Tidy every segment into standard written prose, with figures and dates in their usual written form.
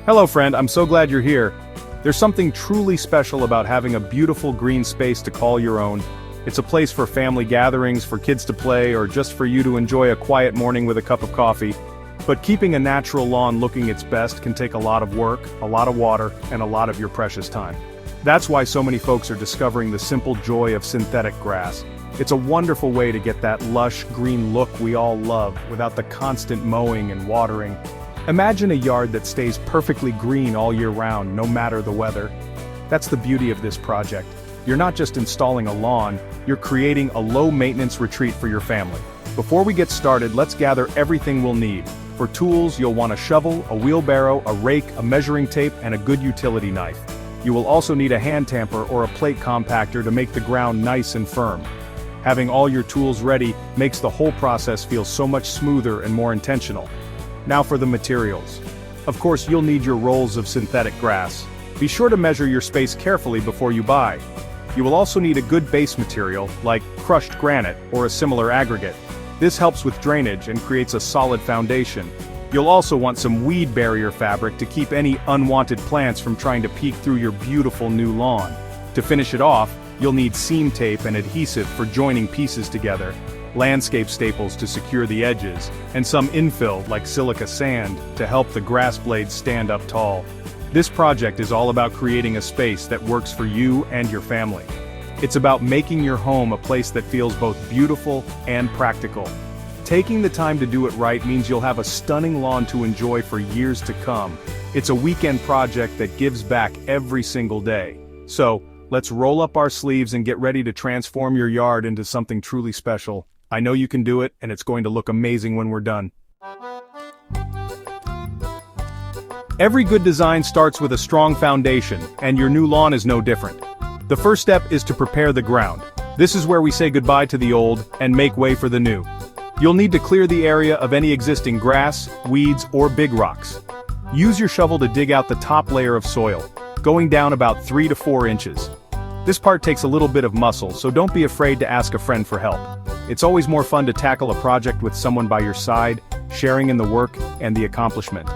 Hello friend, I'm so glad you're here. There's something truly special about having a beautiful green space to call your own. It's a place for family gatherings, for kids to play, or just for you to enjoy a quiet morning with a cup of coffee. But keeping a natural lawn looking its best can take a lot of work, a lot of water, and a lot of your precious time. That's why so many folks are discovering the simple joy of synthetic grass. It's a wonderful way to get that lush green look we all love without the constant mowing and watering. Imagine a yard that stays perfectly green all year round, no matter the weather. That's the beauty of this project. You're not just installing a lawn, you're creating a low-maintenance retreat for your family. Before we get started, let's gather everything we'll need. For tools, you'll want a shovel, a wheelbarrow, a rake, a measuring tape, and a good utility knife. You will also need a hand tamper or a plate compactor to make the ground nice and firm. Having all your tools ready makes the whole process feel so much smoother and more intentional. Now for the materials. Of course, you'll need your rolls of synthetic grass. Be sure to measure your space carefully before you buy. You will also need a good base material, like crushed granite or a similar aggregate. This helps with drainage and creates a solid foundation. You'll also want some weed barrier fabric to keep any unwanted plants from trying to peek through your beautiful new lawn. To finish it off, you'll need seam tape and adhesive for joining pieces together, landscape staples to secure the edges, and some infill like silica sand to help the grass blades stand up tall. This project is all about creating a space that works for you and your family. It's about making your home a place that feels both beautiful and practical. Taking the time to do it right means you'll have a stunning lawn to enjoy for years to come. It's a weekend project that gives back every single day. So, let's roll up our sleeves and get ready to transform your yard into something truly special. I know you can do it, and it's going to look amazing when we're done. Every good design starts with a strong foundation, and your new lawn is no different. The first step is to prepare the ground. This is where we say goodbye to the old and make way for the new. You'll need to clear the area of any existing grass, weeds, or big rocks. Use your shovel to dig out the top layer of soil, going down about 3 to 4 inches. This part takes a little bit of muscle, so don't be afraid to ask a friend for help. It's always more fun to tackle a project with someone by your side, sharing in the work and the accomplishment.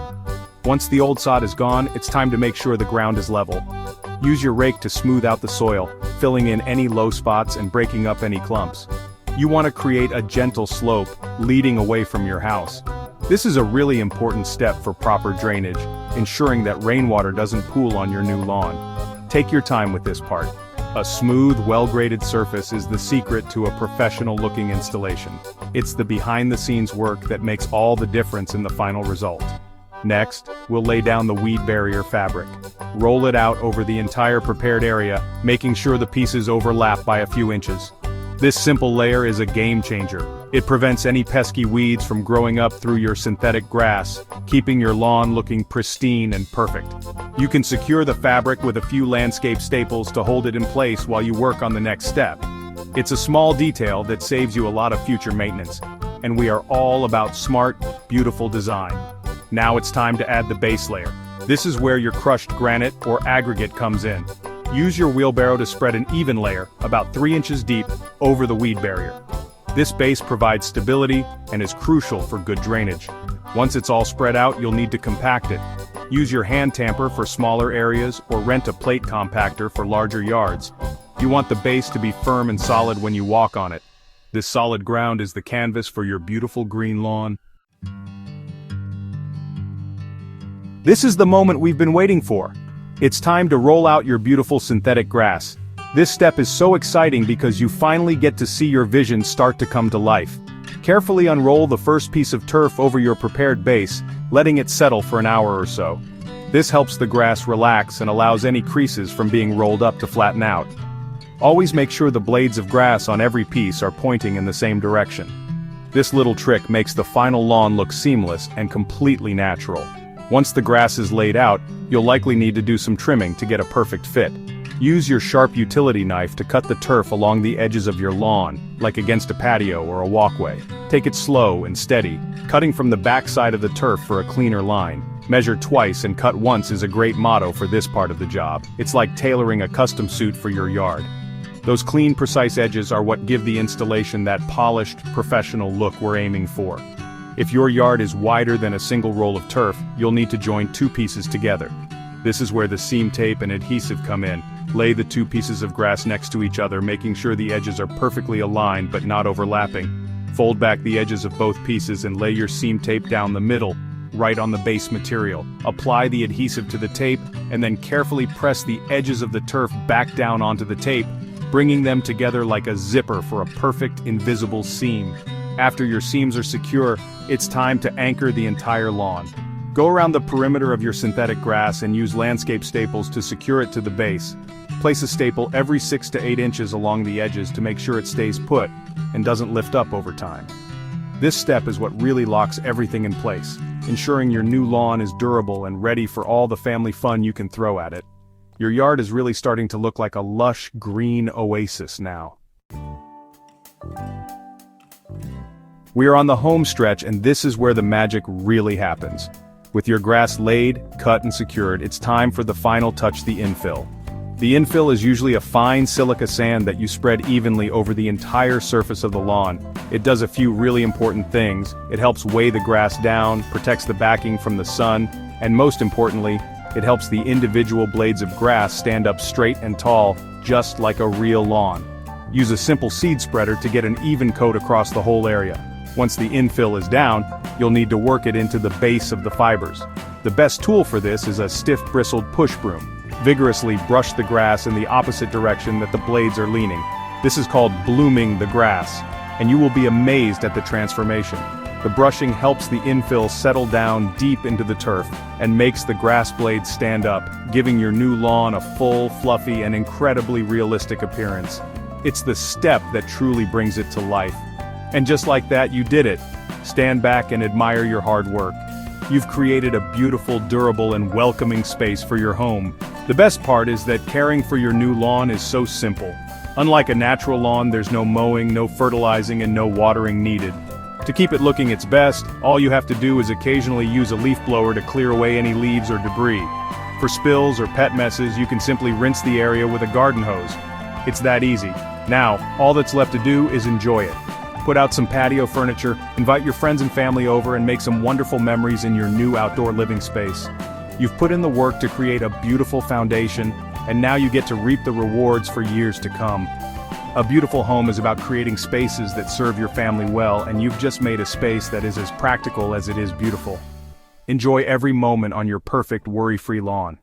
Once the old sod is gone, it's time to make sure the ground is level. Use your rake to smooth out the soil, filling in any low spots and breaking up any clumps. You want to create a gentle slope, leading away from your house. This is a really important step for proper drainage, ensuring that rainwater doesn't pool on your new lawn. Take your time with this part. A smooth, well-graded surface is the secret to a professional-looking installation. It's the behind-the-scenes work that makes all the difference in the final result. Next, we'll lay down the weed barrier fabric. Roll it out over the entire prepared area, making sure the pieces overlap by a few inches. This simple layer is a game changer. It prevents any pesky weeds from growing up through your synthetic grass, keeping your lawn looking pristine and perfect. You can secure the fabric with a few landscape staples to hold it in place while you work on the next step. It's a small detail that saves you a lot of future maintenance, and we are all about smart, beautiful design. Now it's time to add the base layer. This is where your crushed granite or aggregate comes in. Use your wheelbarrow to spread an even layer, about 3 inches deep, over the weed barrier. This base provides stability and is crucial for good drainage. Once it's all spread out, you'll need to compact it. Use your hand tamper for smaller areas or rent a plate compactor for larger yards. You want the base to be firm and solid when you walk on it. This solid ground is the canvas for your beautiful green lawn. This is the moment we've been waiting for. It's time to roll out your beautiful synthetic grass. This step is so exciting because you finally get to see your vision start to come to life. Carefully unroll the first piece of turf over your prepared base, letting it settle for an hour or so. This helps the grass relax and allows any creases from being rolled up to flatten out. Always make sure the blades of grass on every piece are pointing in the same direction. This little trick makes the final lawn look seamless and completely natural. Once the grass is laid out, you'll likely need to do some trimming to get a perfect fit. Use your sharp utility knife to cut the turf along the edges of your lawn, like against a patio or a walkway. Take it slow and steady, cutting from the back side of the turf for a cleaner line. Measure twice and cut once is a great motto for this part of the job. It's like tailoring a custom suit for your yard. Those clean, precise edges are what give the installation that polished, professional look we're aiming for. If your yard is wider than a single roll of turf, you'll need to join two pieces together. This is where the seam tape and adhesive come in. Lay the two pieces of grass next to each other, making sure the edges are perfectly aligned but not overlapping. Fold back the edges of both pieces and lay your seam tape down the middle, right on the base material. Apply the adhesive to the tape, and then carefully press the edges of the turf back down onto the tape, bringing them together like a zipper for a perfect invisible seam. After your seams are secure, it's time to anchor the entire lawn. Go around the perimeter of your synthetic grass and use landscape staples to secure it to the base. Place a staple every 6 to 8 inches along the edges to make sure it stays put and doesn't lift up over time. This step is what really locks everything in place, ensuring your new lawn is durable and ready for all the family fun you can throw at it. Your yard is really starting to look like a lush green oasis now. We are on the home stretch, and this is where the magic really happens. With your grass laid, cut and secured, it's time for the final touch, the infill. The infill is usually a fine silica sand that you spread evenly over the entire surface of the lawn. It does a few really important things. It helps weigh the grass down, protects the backing from the sun, and most importantly, it helps the individual blades of grass stand up straight and tall, just like a real lawn. Use a simple seed spreader to get an even coat across the whole area. Once the infill is down, you'll need to work it into the base of the fibers. The best tool for this is a stiff bristled push broom. Vigorously brush the grass in the opposite direction that the blades are leaning. This is called blooming the grass, and you will be amazed at the transformation. The brushing helps the infill settle down deep into the turf and makes the grass blades stand up, giving your new lawn a full, fluffy, and incredibly realistic appearance. It's the step that truly brings it to life. And just like that, you did it. Stand back and admire your hard work. You've created a beautiful, durable, and welcoming space for your home. The best part is that caring for your new lawn is so simple. Unlike a natural lawn, there's no mowing, no fertilizing, and no watering needed. To keep it looking its best, all you have to do is occasionally use a leaf blower to clear away any leaves or debris. For spills or pet messes, you can simply rinse the area with a garden hose. It's that easy. Now, all that's left to do is enjoy it. Put out some patio furniture, invite your friends and family over, and make some wonderful memories in your new outdoor living space. You've put in the work to create a beautiful foundation, and now you get to reap the rewards for years to come. A beautiful home is about creating spaces that serve your family well, and you've just made a space that is as practical as it is beautiful. Enjoy every moment on your perfect, worry-free lawn.